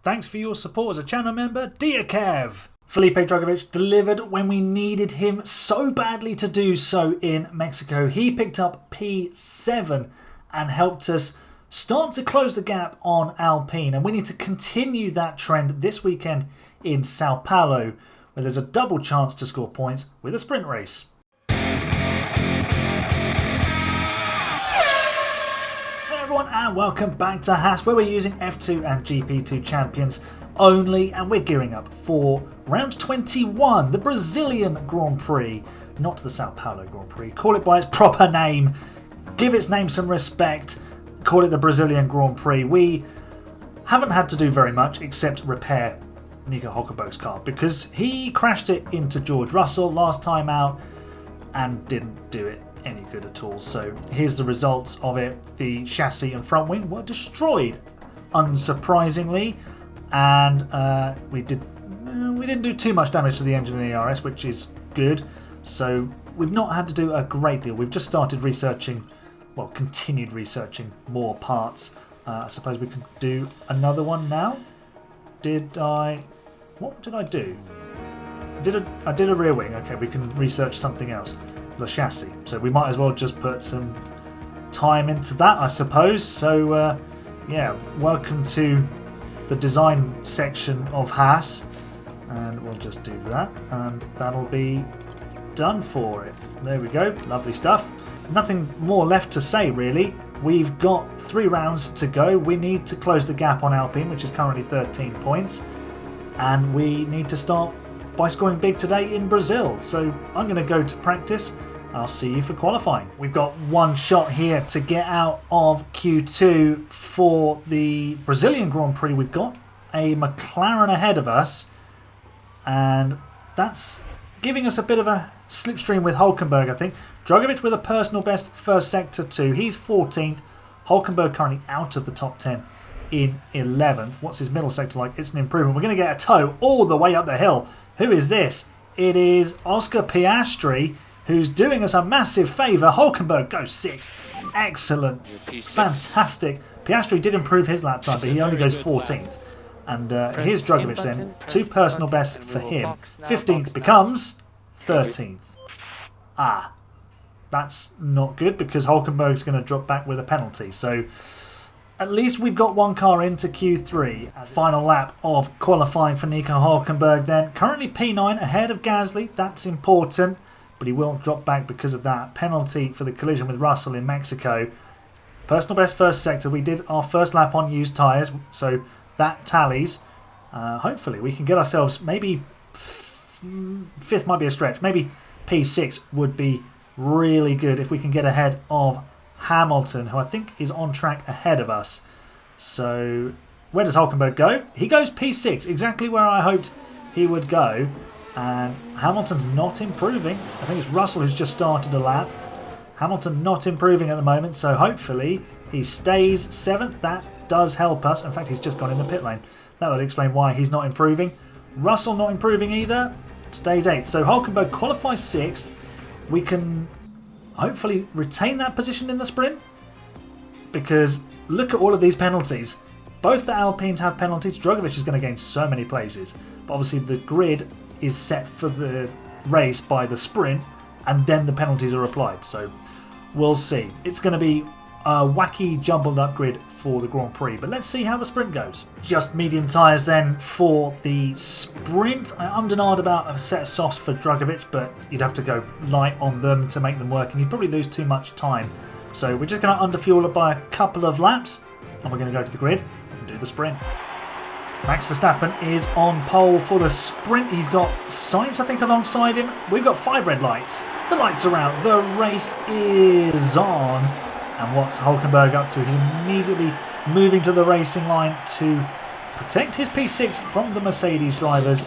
Thanks for your support as a channel member, dear Kev. Felipe Drugovich delivered when we needed him so badly to do so in Mexico. He picked up P7 and helped us start to close the gap on Alpine. And we need to continue that trend this weekend in Sao Paulo, where there's a double chance to score points with a sprint race. Everyone, and welcome back to Haas, where we're using F2 and GP2 champions only, and we're gearing up for round 21, the Brazilian Grand Prix, not the Sao Paulo Grand Prix. Call it by its proper name, give its name some respect, call it the Brazilian Grand Prix. We haven't had to do very much except repair Nico Hülkenberg's car because he crashed it into George Russell last time out and didn't do it any good at all. So here's the results of it. The chassis and front wing were destroyed, unsurprisingly, and we didn't do too much damage to the engine and ERS, which is good. So we've not had to do a great deal. We've just started researching, well, continued researching more parts. I suppose we could do another one now. What did I do? I did a rear wing. Okay, we can research something else. The chassis. So we might as well just put some time into that, I suppose. So yeah, welcome to the design section of Haas, and we'll just do that, and that'll be done for it. There we go, lovely stuff. Nothing more left to say really. We've got 3 rounds to go. We need to close the gap on Alpine, which is currently 13 points, and we need to start by scoring big today in Brazil. So I'm going to go to practice. I'll see you for qualifying. We've got one shot here to get out of Q2 for the Brazilian Grand Prix. We've got a McLaren ahead of us, and that's giving us a bit of a slipstream with Hülkenberg, I think. Drugovich with a personal best first sector 2. He's 14th. Hülkenberg currently out of the top 10 in 11th. What's his middle sector like? It's an improvement. We're going to get a tow all the way up the hill. Who is this? It is Oscar Piastri, who's doing us a massive favour. Hulkenberg goes 6th. Excellent. Fantastic. Piastri did improve his lap time, but he only goes 14th. And here's Drugovich then. 2 personal bests for him. 15th becomes 13th. Ah, that's not good because Hulkenberg's going to drop back with a penalty. So at least we've got one car into Q3. Final lap of qualifying for Nico Hülkenberg then. Currently P9 ahead of Gasly. That's important, but he will drop back because of that penalty for the collision with Russell in Mexico. Personal best first sector. We did our first lap on used tyres, so that tallies. Hopefully we can get ourselves, maybe 5th might be a stretch. Maybe P6 would be really good if we can get ahead of Hamilton, who I think is on track ahead of us. So where does Hülkenberg go? He goes P6, exactly where I hoped he would go. And Hamilton's not improving. I think it's Russell who's just started a lap. Hamilton not improving at the moment, so hopefully he stays 7th. That does help us. In fact, he's just gone in the pit lane. That would explain why he's not improving. Russell not improving either. Stays 8th. So Hülkenberg qualifies 6th. We can hopefully retain that position in the sprint, because look at all of these penalties. Both the Alpines have penalties. Drugovich is going to gain so many places, but obviously the grid is set for the race by the sprint, and then the penalties are applied. So we'll see. It's going to be a wacky jumbled up grid for the Grand Prix, but let's see how the sprint goes. Just medium tyres then for the sprint. I ummed and ahed about a set of softs for Drugovich, but you'd have to go light on them to make them work, and you'd probably lose too much time. So we're just going to underfuel it by a couple of laps, and we're going to go to the grid and do the sprint. Max Verstappen is on pole for the sprint. He's got Sainz, I think, alongside him. We've got 5 red lights. The lights are out. The race is on. And what's Hülkenberg up to? He's immediately moving to the racing line to protect his P6 from the Mercedes drivers.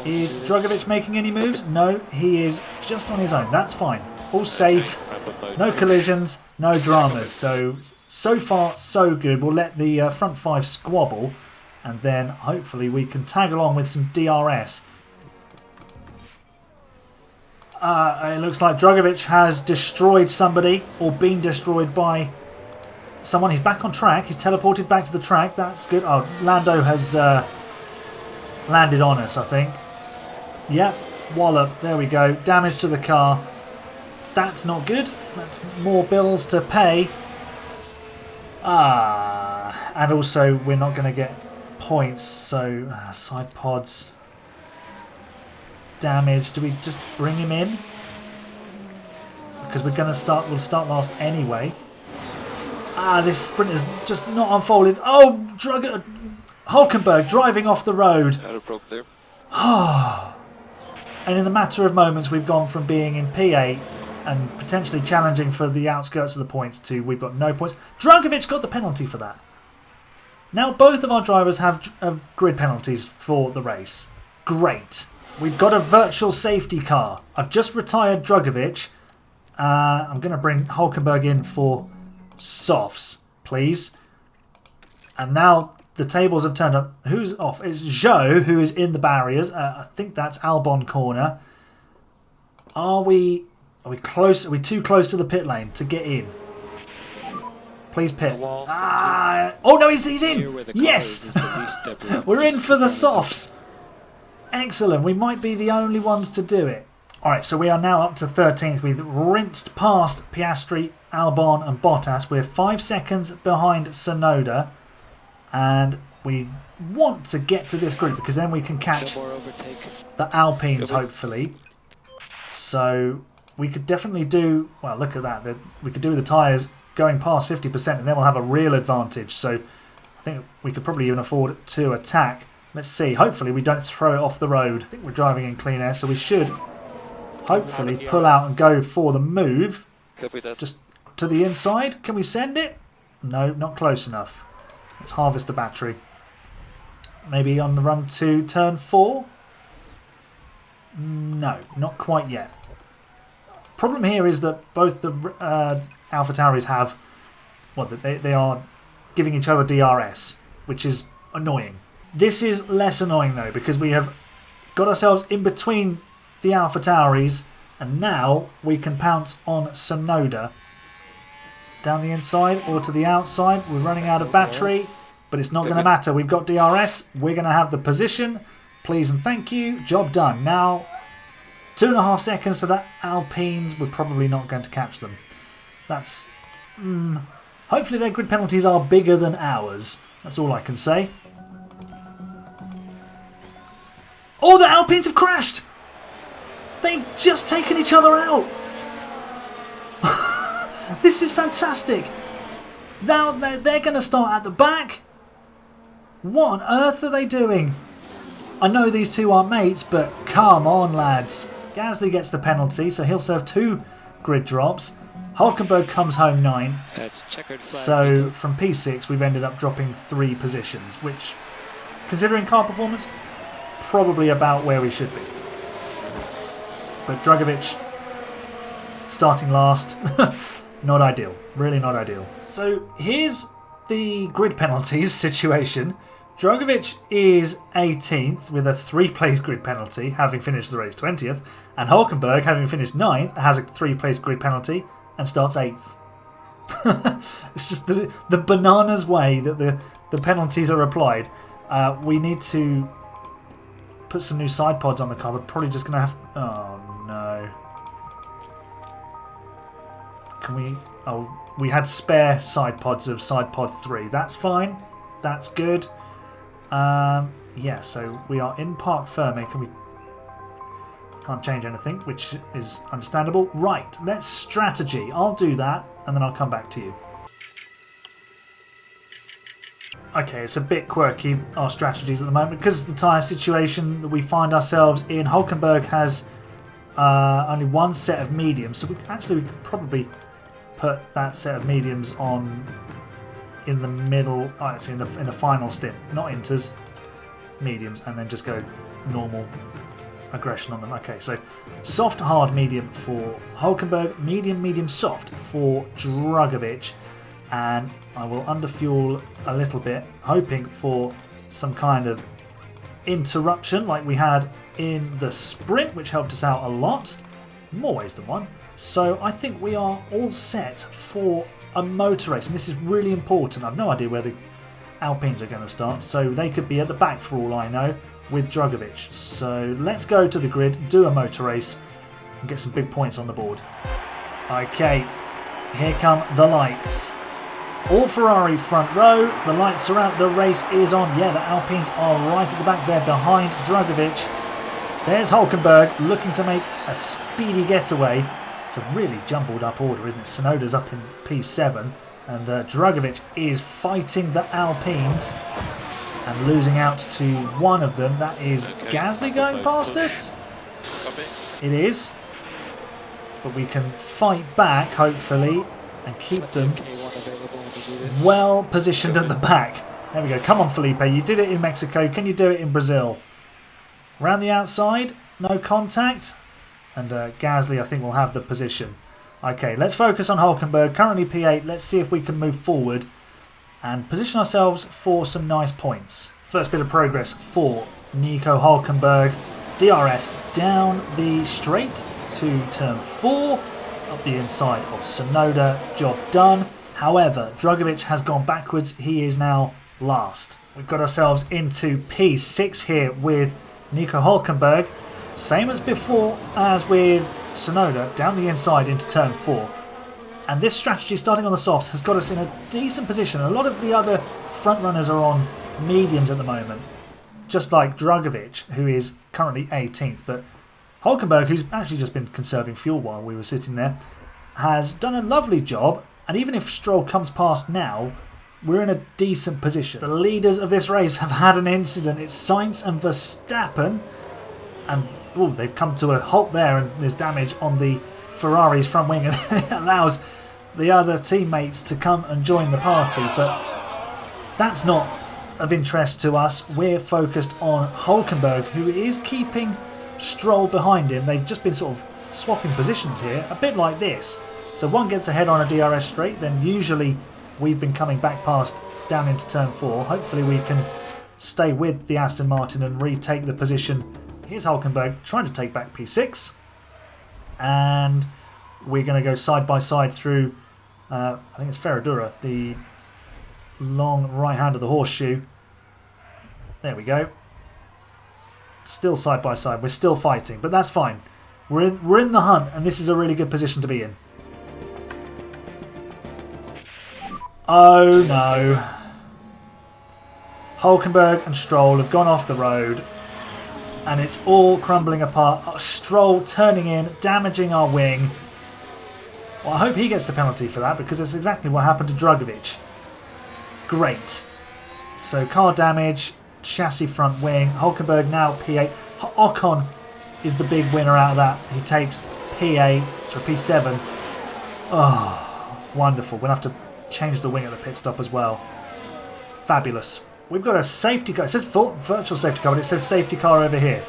Is Drugovich making any moves? No, he is just on his own. That's fine. All safe. No collisions, no dramas. So far, so good. We'll let the front 5 squabble, and then hopefully we can tag along with some DRS. It looks like Drugovich has destroyed somebody, or been destroyed by someone. He's back on track. He's teleported back to the track. That's good. Oh, Lando has landed on us, I think. Yep, wallop. There we go. Damage to the car. That's not good. That's more bills to pay. And also we're not going to get points. So side pods. Damage. Do we just bring him in? Because we're going to start. We'll start last anyway. This sprint is just not unfolded. Oh, Hulkenberg driving off the road. And in the matter of moments, we've gone from being in P8 and potentially challenging for the outskirts of the points to we've got no points. Dragovic got the penalty for that. Now both of our drivers have grid penalties for the race. Great. We've got a virtual safety car. I've just retired Dragovic. I'm going to bring Hulkenberg in for softs, please. And now the tables have turned up. Who's off? It's Zhou who is in the barriers. I think that's Albon corner. Are we close? Are we too close to the pit lane to get in? Please pit. Oh no, he's in. Yes, we're in for the softs. Excellent. We might be the only ones to do it. All right, so we are now up to 13th. We've rinsed past Piastri, Albon, and Bottas. We're 5 seconds behind Tsunoda, and we want to get to this group because then we can catch the Alpines, hopefully. So we could definitely do, well, look at that. We could do with the tyres going past 50%, and then we'll have a real advantage. So I think we could probably even afford to attack. Let's see. Hopefully we don't throw it off the road. I think we're driving in clean air, so we should hopefully pull out and go for the move. Just to the inside. Can we send it? No, not close enough. Let's harvest the battery. Maybe on the run to turn 4? No, not quite yet. Problem here is that both the AlphaTauris have, well, they are giving each other DRS, which is annoying. This is less annoying though, because we have got ourselves in between the AlphaTauris, and now we can pounce on Tsunoda. Down the inside or to the outside. We're running out of battery, but it's not going to matter. We've got DRS. We're going to have the position. Please and thank you. Job done. Now, 2.5 seconds to the Alpines. We're probably not going to catch them. That's... hopefully their grid penalties are bigger than ours. That's all I can say. Oh, the Alpines have crashed! They've just taken each other out! This is fantastic! Now they're going to start at the back? What on earth are they doing? I know these two aren't mates, but come on, lads. Gasly gets the penalty, so he'll serve 2 grid drops. Hulkenberg comes home 9th. So from P6, we've ended up dropping 3 positions, which, considering car performance, probably about where we should be. But Dragovic starting last, not ideal. Really not ideal. So here's the grid penalties situation. Dragovic is 18th with a 3-place grid penalty, having finished the race 20th, and Hulkenberg, having finished 9th, has a 3-place grid penalty and starts 8th. It's just the bananas way that the penalties are applied. We need to put some new side pods on the car. We're probably just going to have... Oh, no. Can we... Oh, we had spare side pods of side pod 3. That's fine. That's good. Yeah, so we are in park firming. Can we... Can't change anything, which is understandable. Right, let's strategy. I'll do that, and then I'll come back to you. Okay, it's a bit quirky, our strategies at the moment, because of the tyre situation that we find ourselves in. Hulkenberg has only 1 set of mediums, so we could probably put that set of mediums on in the middle, actually in the final stint, not inters, mediums, and then just go normal aggression on them. Okay, so soft, hard, medium for Hulkenberg, medium, medium, soft for Dragovic, and I will underfuel a little bit, hoping for some kind of interruption like we had in the sprint, which helped us out a lot, more ways than one. So I think we are all set for a motor race, and this is really important. I've no idea where the Alpines are going to start, so they could be at the back for all I know with Drugovich. So let's go to the grid, do a motor race, and get some big points on the board. Okay, here come the lights. All Ferrari front row, the lights are out, the race is on. Yeah, the Alpines are right at the back there behind Drugovich. There's Hulkenberg looking to make a speedy getaway. It's a really jumbled up order, isn't it? Tsunoda's up in P7 and Drugovich is fighting the Alpines and losing out to one of them. That is Gasly going past us? It is. But we can fight back, hopefully, and keep them well positioned at the back. There we go. Come on, Felipe. You did it in Mexico. Can you do it in Brazil? Round the outside. No contact. And Gasly, I think, will have the position. Okay, let's focus on Hulkenberg. Currently P8. Let's see if we can move forward and position ourselves for some nice points. First bit of progress for Nico Hulkenberg. DRS down the straight to turn 4. Up the inside of Tsunoda. Job done. However, Drugovich has gone backwards. He is now last. We've got ourselves into P6 here with Nico Hulkenberg. Same as before as with Tsunoda, down the inside into turn 4. And this strategy, starting on the softs, has got us in a decent position. A lot of the other front runners are on mediums at the moment, just like Drugovich, who is currently 18th. But Hulkenberg, who's actually just been conserving fuel while we were sitting there, has done a lovely job. And even if Stroll comes past now, we're in a decent position. The leaders of this race have had an incident. It's Sainz and Verstappen. And they've come to a halt there, and there's damage on the Ferrari's front wing, and it allows the other teammates to come and join the party. But that's not of interest to us. We're focused on Hulkenberg, who is keeping Stroll behind him. They've just been sort of swapping positions here, a bit like this. So one gets ahead on a DRS straight, then usually we've been coming back past down into turn 4. Hopefully we can stay with the Aston Martin and retake the position. Here's Hulkenberg trying to take back P6. And we're going to go side by side through, I think it's Ferradura, the long right hand of the horseshoe. There we go. Still side by side. We're still fighting, but that's fine. We're in the hunt, and this is a really good position to be in. Oh no. Hulkenberg and Stroll have gone off the road. And it's all crumbling apart. Stroll turning in, damaging our wing. Well, I hope he gets the penalty for that, because it's exactly what happened to Drugovich. Great. So car damage, chassis front wing. Hulkenberg now P8. Ocon is the big winner out of that. He takes P8, so P7. Oh, wonderful. We'll have to change the wing at the pit stop as well. Fabulous. We've got a safety car. It says full virtual safety car, but it says safety car over here.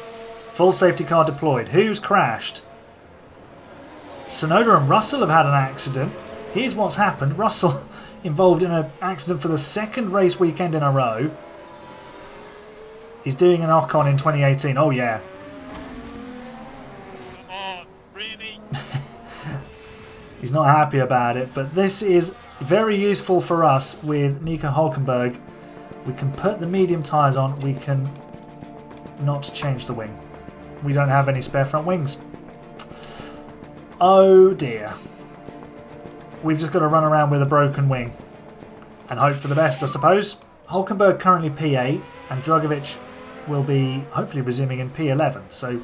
Full safety car deployed. Who's crashed? Tsunoda and Russell have had an accident. Here's what's happened. Russell involved in an accident for the second race weekend in a row. He's doing an Ocon in 2018. Oh, yeah. Come on, really? He's not happy about it, but this is very useful for us with Nico Hulkenberg. We can put the medium tyres on. We can not change the wing. We don't have any spare front wings. Oh dear. We've just got to run around with a broken wing and hope for the best, I suppose. Hulkenberg currently P8 and Drugovich will be hopefully resuming in P11. So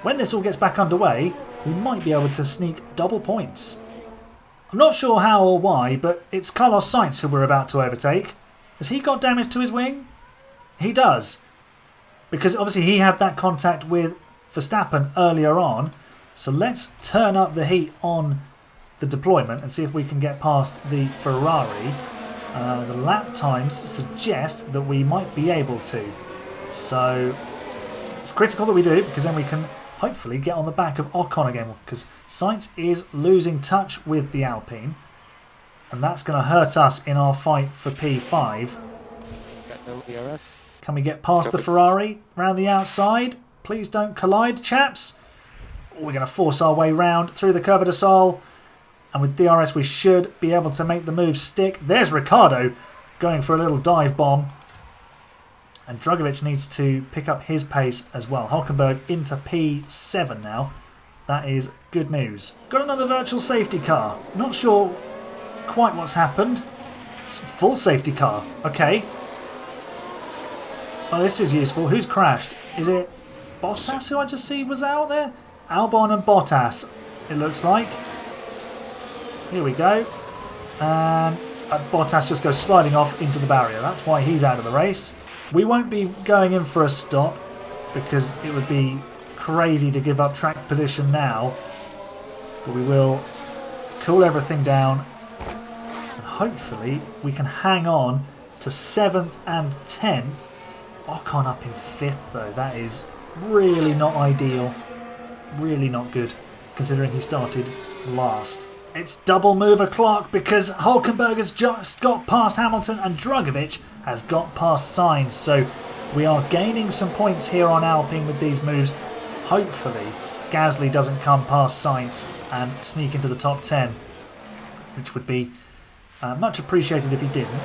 when this all gets back underway, we might be able to sneak double points. I'm not sure how or why, but it's Carlos Sainz who we're about to overtake. Has he got damage to his wing? He does. Because obviously he had that contact with Verstappen earlier on. So let's turn up the heat on the deployment and see if we can get past the Ferrari. The lap times suggest that we might be able to. So it's critical that we do, because then we can hopefully get on the back of Ocon again, because Sainz is losing touch with the Alpine. And that's going to hurt us in our fight for P5. Can we get past the Ferrari? Round the outside? Please don't collide, chaps. We're going to force our way round through the Curva de Sol. And with DRS, we should be able to make the move stick. There's Ricciardo going for a little dive bomb. And Drugovich needs to pick up his pace as well. Hulkenberg into P7 now. That is good news. Got another virtual safety car. Not sure quite what's happened. Full safety car. Okay. Oh, this is useful. Who's crashed? Is it Bottas who I just see was out there? Albon and Bottas, it looks like. Here we go. And Bottas just goes sliding off into the barrier. That's why he's out of the race. We won't be going in for a stop because it would be crazy to give up track position now. But we will cool everything down. And hopefully we can hang on to 7th and 10th. Ocon up in 5th though. That is really not ideal. Really not good considering he started last. It's double move o'clock because Hulkenberg has just got past Hamilton and Drugovich has got past Sainz. So we are gaining some points here on Alpine with these moves. Hopefully Gasly doesn't come past Sainz and sneak into the top 10, which would be much appreciated if he didn't.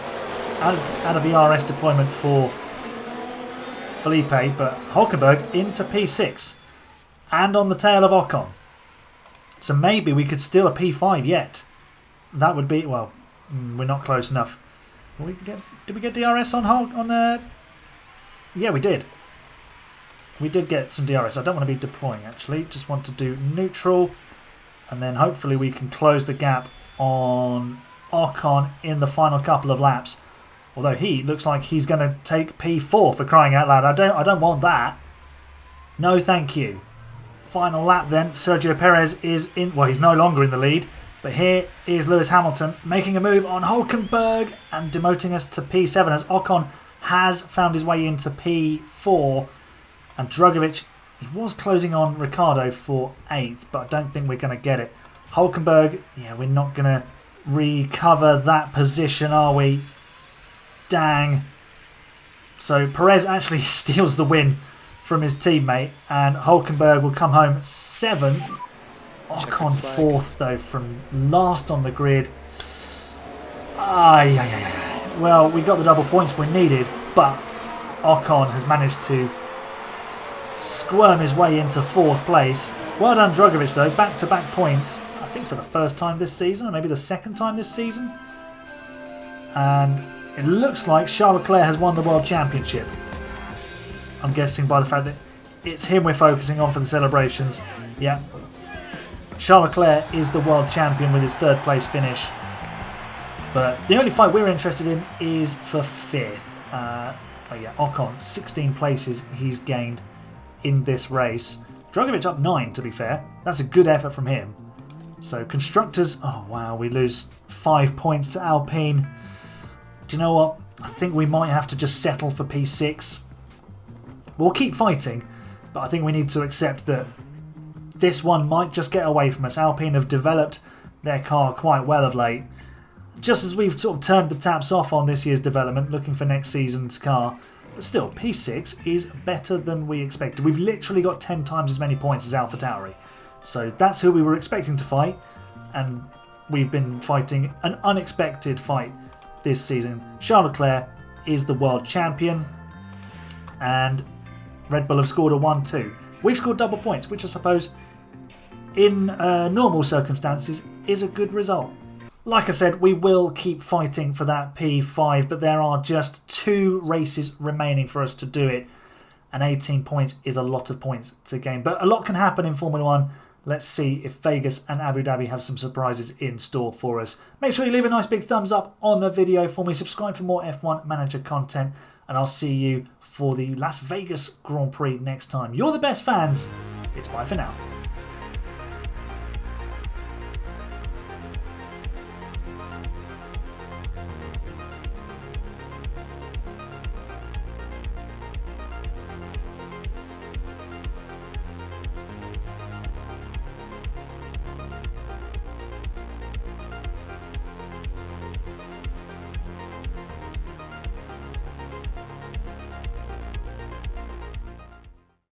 Out of the RS deployment for Felipe, but Hulkenberg into P6 and on the tail of Ocon. So maybe we could steal a P5 yet. That would be, well, we're not close enough. Did we get DRS on yeah, we did. We did get some DRS. I don't want to be deploying actually. Just want to do neutral. And then hopefully we can close the gap on Ocon in the final couple of laps. Although he looks like he's going to take P4 for crying out loud. I don't want that. No, thank you. Final lap then. Sergio Perez is in. Well, he's no longer in the lead. But here is Lewis Hamilton making a move on Hulkenberg and demoting us to P7 as Ocon has found his way into P4. And Drugovich, he was closing on Ricciardo for 8th, but I don't think we're going to get it. Hulkenberg, yeah, we're not going to recover that position, are we? Dang. So Perez actually steals the win from his teammate, and Hulkenberg will come home 7th. Ocon 4th though, from last on the grid. Well, we got the double points we needed, but Ocon has managed to squirm his way into 4th place. Well done Drugovich though, back-to-back points, I think for the first time this season, or maybe the second time this season. And it looks like Charles Leclerc has won the World Championship. I'm guessing by the fact that it's him we're focusing on for the celebrations. Yeah. Charles Leclerc is the World Champion with his 3rd place finish. But the only fight we're interested in is for 5th. Ocon, 16 places he's gained in this race. Drugovich up 9 to be fair. That's a good effort from him. So Constructors, oh wow, we lose 5 points to Alpine. Do you know what? I think we might have to just settle for P6. We'll keep fighting, but I think we need to accept that this one might just get away from us. Alpine have developed their car quite well of late. Just as we've sort of turned the taps off on this year's development, looking for next season's car. But still, P6 is better than we expected. We've literally got 10 times as many points as AlphaTauri. So that's who we were expecting to fight. And we've been fighting an unexpected fight this season. Charles Leclerc is the world champion. And Red Bull have scored a 1-2. We've scored double points, which I suppose in normal circumstances is a good result. Like I said, we will keep fighting for that P5, but there are just 2 races remaining for us to do it. And 18 points is a lot of points to gain. But a lot can happen in Formula One. Let's see if Vegas and Abu Dhabi have some surprises in store for us. Make sure you leave a nice big thumbs up on the video for me. Subscribe for more F1 Manager content. And I'll see you for the Las Vegas Grand Prix next time. You're the best fans. It's bye for now.